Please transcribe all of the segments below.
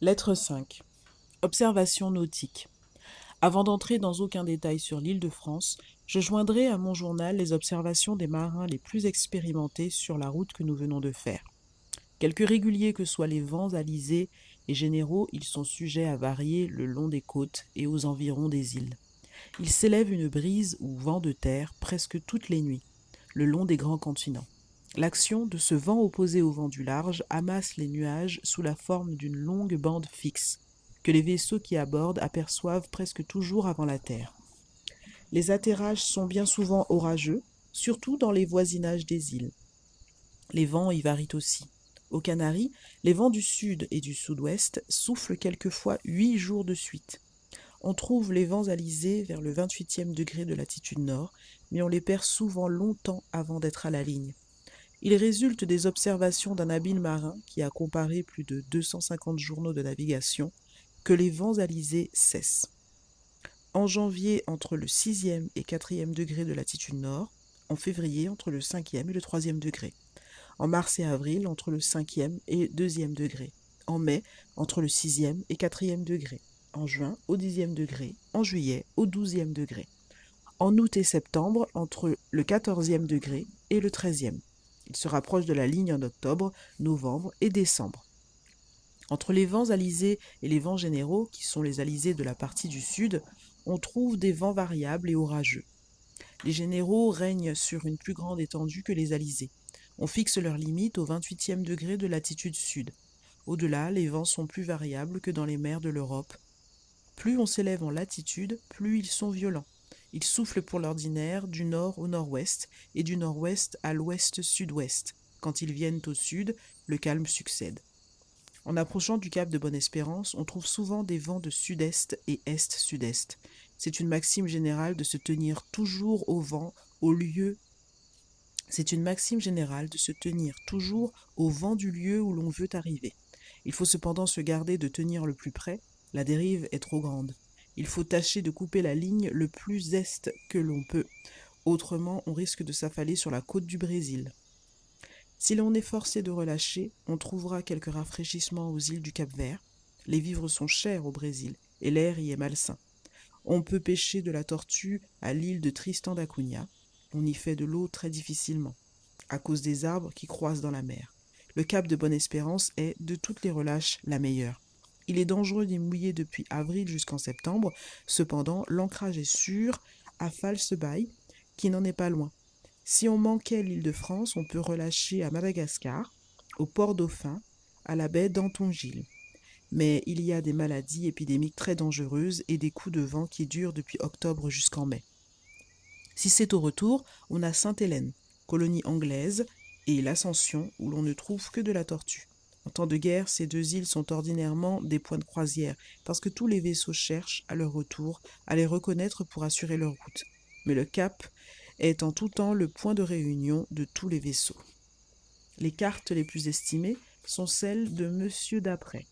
Lettre 5. Observation nautique. Avant d'entrer dans aucun détail sur l'Île-de-France, je joindrai à mon journal les observations des marins les plus expérimentés sur la route que nous venons de faire. Quelque réguliers que soient les vents alizés et généraux, ils sont sujets à varier le long des côtes et aux environs des îles. Il s'élève une brise ou vent de terre presque toutes les nuits, le long des grands continents. L'action de ce vent opposé au vent du large amasse les nuages sous la forme d'une longue bande fixe, que les vaisseaux qui abordent aperçoivent presque toujours avant la terre. Les atterrages sont bien souvent orageux, surtout dans les voisinages des îles. Les vents y varient aussi. Aux Canaries, les vents du sud et du sud-ouest soufflent quelquefois 8 jours de suite. On trouve les vents alizés vers le 28e degré de latitude nord, mais on les perd souvent longtemps avant d'être à la ligne. Il résulte des observations d'un habile marin qui a comparé plus de 250 journaux de navigation que les vents alizés cessent. En janvier, entre le 6e et 4e degré de latitude nord, en février, entre le 5e et le 3e degré, en mars et avril, entre le 5e et 2e degré, en mai, entre le 6e et 4e degré, en juin, au 10e degré, en juillet, au 12e degré, en août et septembre, entre le 14e degré et le 13e. Il se rapproche de la ligne en octobre, novembre et décembre. Entre les vents alizés et les vents généraux, qui sont les alizés de la partie du sud, on trouve des vents variables et orageux. Les généraux règnent sur une plus grande étendue que les alizés. On fixe leurs limites au 28e degré de latitude sud. Au-delà, les vents sont plus variables que dans les mers de l'Europe. Plus on s'élève en latitude, plus ils sont violents. Ils soufflent pour l'ordinaire du nord au nord-ouest et du nord-ouest à l'ouest-sud-ouest. Quand ils viennent au sud, le calme succède. En approchant du cap de Bonne-Espérance, on trouve souvent des vents de sud-est et est-sud-est. C'est une maxime générale de se tenir toujours au vent au lieu C'est une maxime générale de se tenir toujours au vent du lieu où l'on veut arriver. Il faut cependant se garder de tenir le plus près, la dérive est trop grande. Il faut tâcher de couper la ligne le plus est que l'on peut, autrement on risque de s'affaler sur la côte du Brésil. Si l'on est forcé de relâcher, on trouvera quelques rafraîchissements aux îles du Cap-Vert. Les vivres sont chers au Brésil et l'air y est malsain. On peut pêcher de la tortue à l'île de Tristan d'Acunha. On y fait de l'eau très difficilement, à cause des arbres qui croissent dans la mer. Le cap de Bonne-Espérance est, de toutes les relâches, la meilleure. Il est dangereux d'y mouiller depuis avril jusqu'en septembre, cependant l'ancrage est sûr à False-Bail, qui n'en est pas loin. Si on manquait l'île de France, on peut relâcher à Madagascar, au port Dauphin, à la baie d'Antongil. Mais il y a des maladies épidémiques très dangereuses et des coups de vent qui durent depuis octobre jusqu'en mai. Si c'est au retour, on a Sainte-Hélène, colonie anglaise, et l'Ascension, où l'on ne trouve que de la tortue. En temps de guerre, ces deux îles sont ordinairement des points de croisière, parce que tous les vaisseaux cherchent, à leur retour, à les reconnaître pour assurer leur route. Mais le cap est en tout temps le point de réunion de tous les vaisseaux. Les cartes les plus estimées sont celles de M. Daprès.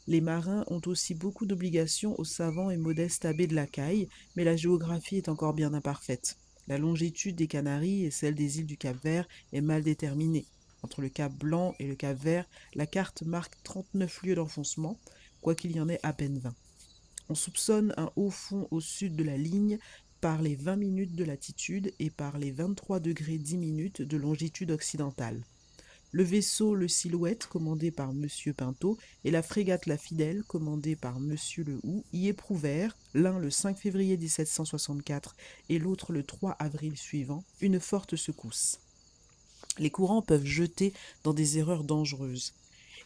Les marins ont aussi beaucoup d'obligations au savant et modeste abbé de la Caille, mais la géographie est encore bien imparfaite. La longitude des Canaries et celle des îles du Cap-Vert est mal déterminée. Entre le Cap Blanc et le Cap-Vert, la carte marque 39 lieues d'enfoncement, quoiqu'il y en ait à peine 20. On soupçonne un haut fond au sud de la ligne par les 20 minutes de latitude et par les 23 degrés 10 minutes de longitude occidentale. Le vaisseau Le Silhouette, commandé par M. Pinto, et la frégate La Fidèle, commandée par M. Le Houx, y éprouvèrent, l'un le 5 février 1764 et l'autre le 3 avril suivant, une forte secousse. Les courants peuvent jeter dans des erreurs dangereuses.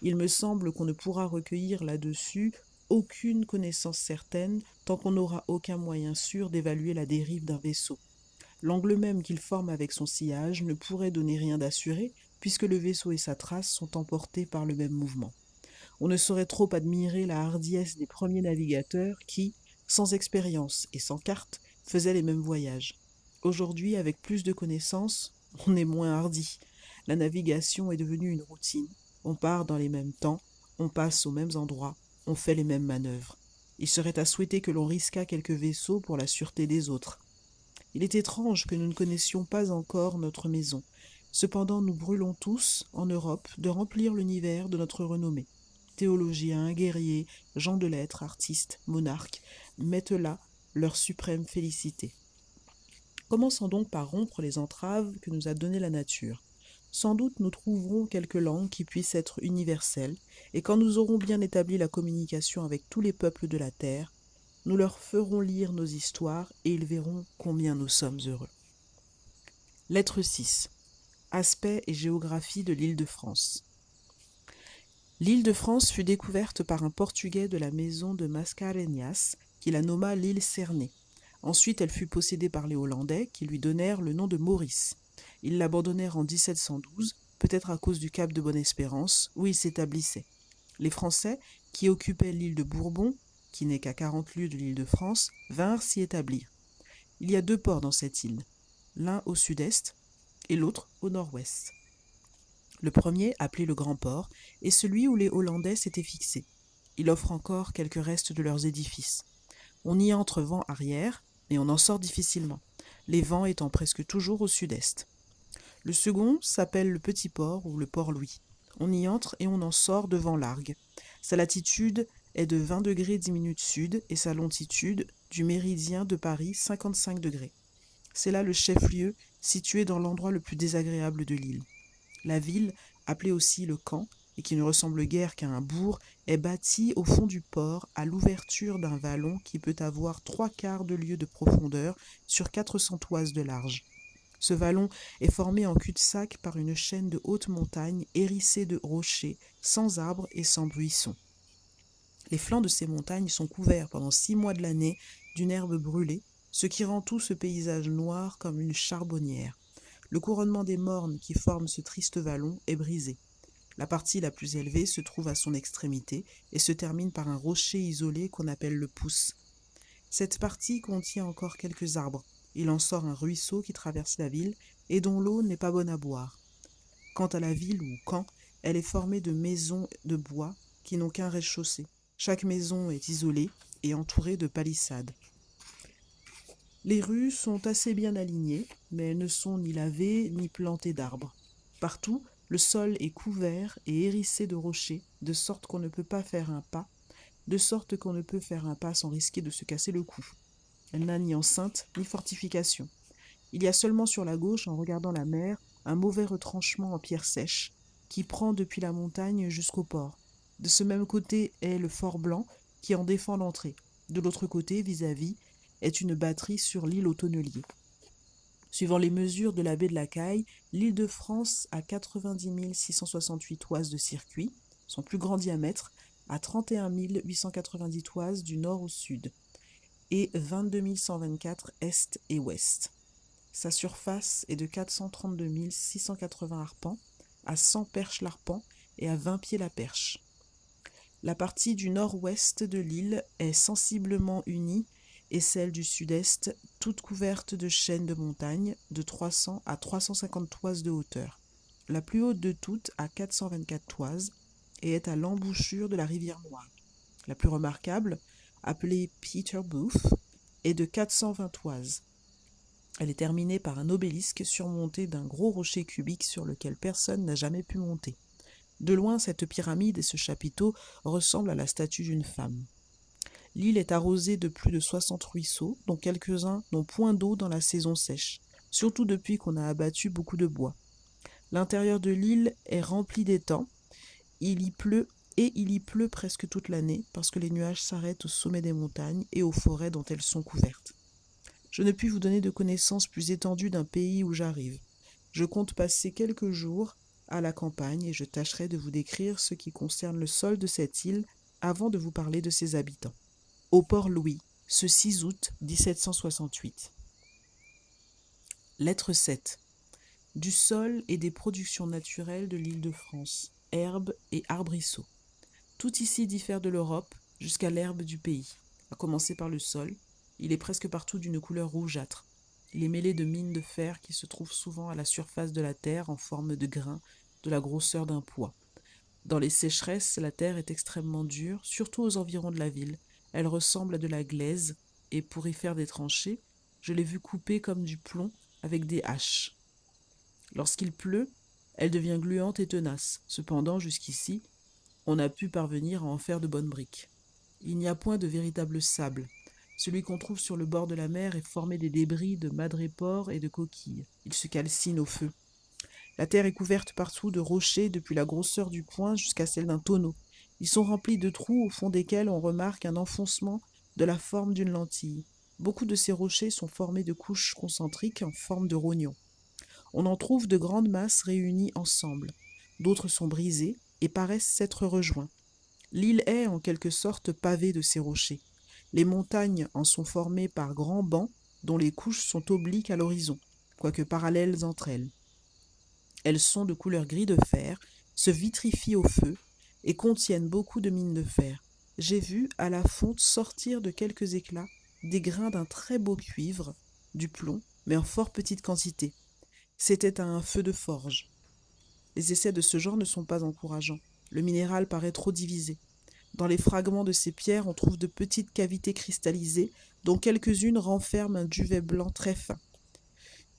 Il me semble qu'on ne pourra recueillir là-dessus aucune connaissance certaine tant qu'on n'aura aucun moyen sûr d'évaluer la dérive d'un vaisseau. L'angle même qu'il forme avec son sillage ne pourrait donner rien d'assuré, puisque le vaisseau et sa trace sont emportés par le même mouvement. On ne saurait trop admirer la hardiesse des premiers navigateurs qui, sans expérience et sans carte, faisaient les mêmes voyages. Aujourd'hui, avec plus de connaissances, on est moins hardi. La navigation est devenue une routine. On part dans les mêmes temps, on passe aux mêmes endroits, on fait les mêmes manœuvres. Il serait à souhaiter que l'on risquât quelques vaisseaux pour la sûreté des autres. Il est étrange que nous ne connaissions pas encore notre maison. Cependant, nous brûlons tous, en Europe, de remplir l'univers de notre renommée. Théologiens, guerriers, gens de lettres, artistes, monarques mettent là leur suprême félicité. Commençons donc par rompre les entraves que nous a données la nature. Sans doute nous trouverons quelques langues qui puissent être universelles, et quand nous aurons bien établi la communication avec tous les peuples de la terre, nous leur ferons lire nos histoires et ils verront combien nous sommes heureux. Lettre 6. Aspect et géographie de l'île de France. L'île de France fut découverte par un Portugais de la maison de Mascarenhas, qui la nomma l'île Cernée. Ensuite, elle fut possédée par les Hollandais, qui lui donnèrent le nom de Maurice. Ils l'abandonnèrent en 1712, peut-être à cause du cap de Bonne-Espérance, où ils s'établissaient. Les Français, qui occupaient l'île de Bourbon, qui n'est qu'à 40 lieues de l'île de France, vinrent s'y établir. Il y a 2 ports dans cette île, l'un au sud-est et l'autre au nord-ouest. Le premier, appelé le Grand Port, est celui où les Hollandais s'étaient fixés. Il offre encore quelques restes de leurs édifices. On y entre vent arrière, mais on en sort difficilement, les vents étant presque toujours au sud-est. Le second s'appelle le Petit Port ou le Port Louis. On y entre et on en sort de vent largue. Sa latitude est de 20 degrés 10 minutes sud et sa longitude du méridien de Paris 55 degrés. C'est là le chef-lieu, situé dans l'endroit le plus désagréable de l'île. La ville, appelée aussi le camp, et qui ne ressemble guère qu'à un bourg, est bâtie au fond du port, à l'ouverture d'un vallon qui peut avoir 3/4 de lieue de profondeur sur 400 toises de large. Ce vallon est formé en cul-de-sac par une chaîne de hautes montagnes hérissées de rochers, sans arbres et sans buissons. Les flancs de ces montagnes sont couverts pendant 6 mois de l'année d'une herbe brûlée, ce qui rend tout ce paysage noir comme une charbonnière. Le couronnement des mornes qui forment ce triste vallon est brisé. La partie la plus élevée se trouve à son extrémité et se termine par un rocher isolé qu'on appelle le Pouce. Cette partie contient encore quelques arbres. Il en sort un ruisseau qui traverse la ville et dont l'eau n'est pas bonne à boire. Quant à la ville ou camp, elle est formée de maisons de bois qui n'ont qu'un rez-de-chaussée. Chaque maison est isolée et entourée de palissades. Les rues sont assez bien alignées, mais elles ne sont ni lavées ni plantées d'arbres. Partout, le sol est couvert et hérissé de rochers, de sorte qu'on ne peut faire un pas sans risquer de se casser le cou. Elle n'a ni enceinte ni fortification. Il y a seulement sur la gauche, en regardant la mer, un mauvais retranchement en pierre sèche, qui prend depuis la montagne jusqu'au port. De ce même côté est le fort Blanc, qui en défend l'entrée. De l'autre côté, vis-à-vis, est une batterie sur l'île aux Tonneliers. Suivant les mesures de la baie de la Caille, l'île de France a 90 668 toises de circuit, son plus grand diamètre à 31 890 toises du nord au sud, et 22 124 est et ouest. Sa surface est de 432 680 arpents, à 100 perches l'arpent et à 20 pieds la perche. La partie du nord-ouest de l'île est sensiblement unie et celle du sud-est, toute couverte de chaînes de montagnes de 300 à 350 toises de hauteur. La plus haute de toutes a 424 toises et est à l'embouchure de la rivière Noire. La plus remarquable, appelée Peter Booth, est de 420 toises. Elle est terminée par un obélisque surmonté d'un gros rocher cubique sur lequel personne n'a jamais pu monter. De loin, cette pyramide et ce chapiteau ressemblent à la statue d'une femme. L'île est arrosée de plus de 60 ruisseaux, dont quelques-uns n'ont point d'eau dans la saison sèche, surtout depuis qu'on a abattu beaucoup de bois. L'intérieur de l'île est rempli d'étangs. Il y pleut presque toute l'année parce que les nuages s'arrêtent au sommet des montagnes et aux forêts dont elles sont couvertes. Je ne puis vous donner de connaissances plus étendues d'un pays où j'arrive. Je compte passer quelques jours à la campagne et je tâcherai de vous décrire ce qui concerne le sol de cette île avant de vous parler de ses habitants. Au port Louis, ce 6 août 1768. Lettre 7. Du sol et des productions naturelles de l'île de France, herbes et arbrisseaux. Tout ici diffère de l'Europe jusqu'à l'herbe du pays. À commencer par le sol, il est presque partout d'une couleur rougeâtre. Il est mêlé de mines de fer qui se trouvent souvent à la surface de la terre en forme de grains de la grosseur d'un pois. Dans les sécheresses, la terre est extrêmement dure, surtout aux environs de la ville. Elle ressemble à de la glaise, et pour y faire des tranchées, je l'ai vue couper comme du plomb avec des haches. Lorsqu'il pleut, elle devient gluante et tenace. Cependant, jusqu'ici, on a pu parvenir à en faire de bonnes briques. Il n'y a point de véritable sable. Celui qu'on trouve sur le bord de la mer est formé des débris de madrépores et de coquilles. Il se calcine au feu. La terre est couverte partout de rochers depuis la grosseur du poing jusqu'à celle d'un tonneau. Ils sont remplis de trous au fond desquels on remarque un enfoncement de la forme d'une lentille. Beaucoup de ces rochers sont formés de couches concentriques en forme de rognon. On en trouve de grandes masses réunies ensemble. D'autres sont brisées et paraissent s'être rejoints. L'île est en quelque sorte pavée de ces rochers. Les montagnes en sont formées par grands bancs dont les couches sont obliques à l'horizon, quoique parallèles entre elles. Elles sont de couleur gris de fer, se vitrifient au feu et contiennent beaucoup de mines de fer. J'ai vu à la fonte sortir de quelques éclats des grains d'un très beau cuivre, du plomb, mais en fort petite quantité. C'était un feu de forge. Les essais de ce genre ne sont pas encourageants. Le minéral paraît trop divisé. Dans les fragments de ces pierres, on trouve de petites cavités cristallisées, dont quelques-unes renferment un duvet blanc très fin.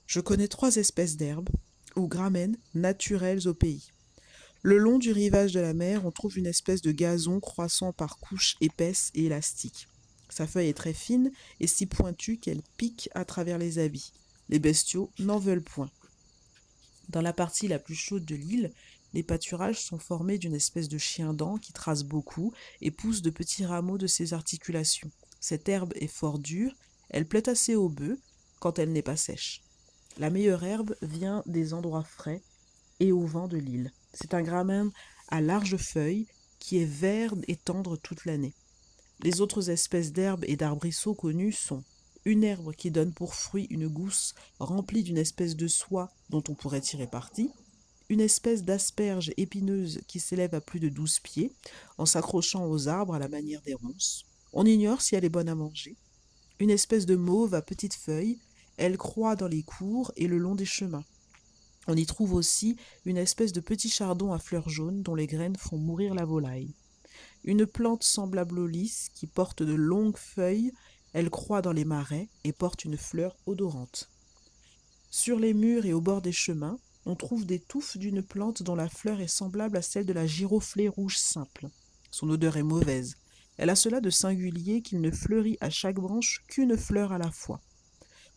Je connais 3 espèces d'herbes, ou gramènes, naturelles au pays. Le long du rivage de la mer, on trouve une espèce de gazon croissant par couches épaisses et élastiques. Sa feuille est très fine et si pointue qu'elle pique à travers les habits. Les bestiaux n'en veulent point. Dans la partie la plus chaude de l'île, les pâturages sont formés d'une espèce de chien-dent qui trace beaucoup et pousse de petits rameaux de ses articulations. Cette herbe est fort dure, elle plaît assez aux bœufs quand elle n'est pas sèche. La meilleure herbe vient des endroits frais et au vent de l'île. C'est un gramen à larges feuilles qui est vert et tendre toute l'année. Les autres espèces d'herbes et d'arbrisseaux connus sont une herbe qui donne pour fruit une gousse remplie d'une espèce de soie dont on pourrait tirer parti, une espèce d'asperge épineuse qui s'élève à plus de 12 pieds en s'accrochant aux arbres à la manière des ronces. On ignore si elle est bonne à manger. Une espèce de mauve à petites feuilles, elle croît dans les cours et le long des chemins. On y trouve aussi une espèce de petit chardon à fleurs jaunes dont les graines font mourir la volaille. Une plante semblable au lys qui porte de longues feuilles, elle croît dans les marais et porte une fleur odorante. Sur les murs et au bord des chemins, on trouve des touffes d'une plante dont la fleur est semblable à celle de la giroflée rouge simple. Son odeur est mauvaise. Elle a cela de singulier qu'il ne fleurit à chaque branche qu'une fleur à la fois.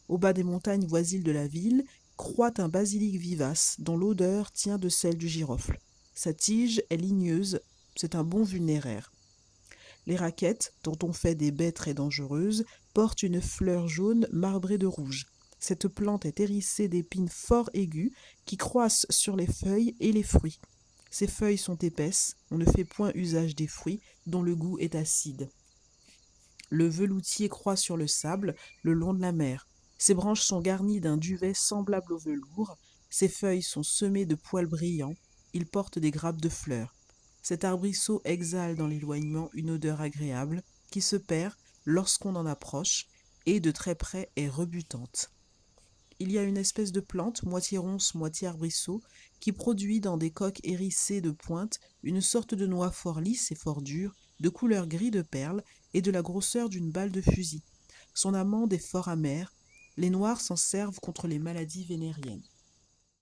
Au bas des montagnes voisines de la ville, croît un basilic vivace dont l'odeur tient de celle du girofle. Sa tige est ligneuse, c'est un bon vulnéraire. Les raquettes, dont on fait des baies très dangereuses, portent une fleur jaune marbrée de rouge. Cette plante est hérissée d'épines fort aiguës qui croissent sur les feuilles et les fruits. Ces feuilles sont épaisses, on ne fait point usage des fruits, dont le goût est acide. Le veloutier croît sur le sable, le long de la mer. Ses branches sont garnies d'un duvet semblable au velours. Ses feuilles sont semées de poils brillants. Il porte des grappes de fleurs. Cet arbrisseau exhale dans l'éloignement une odeur agréable qui se perd lorsqu'on en approche et de très près est rebutante. Il y a une espèce de plante, moitié ronce, moitié arbrisseau, qui produit dans des coques hérissées de pointes une sorte de noix fort lisse et fort dure, de couleur gris de perle et de la grosseur d'une balle de fusil. Son amande est fort amère. Les Noirs s'en servent contre les maladies vénériennes.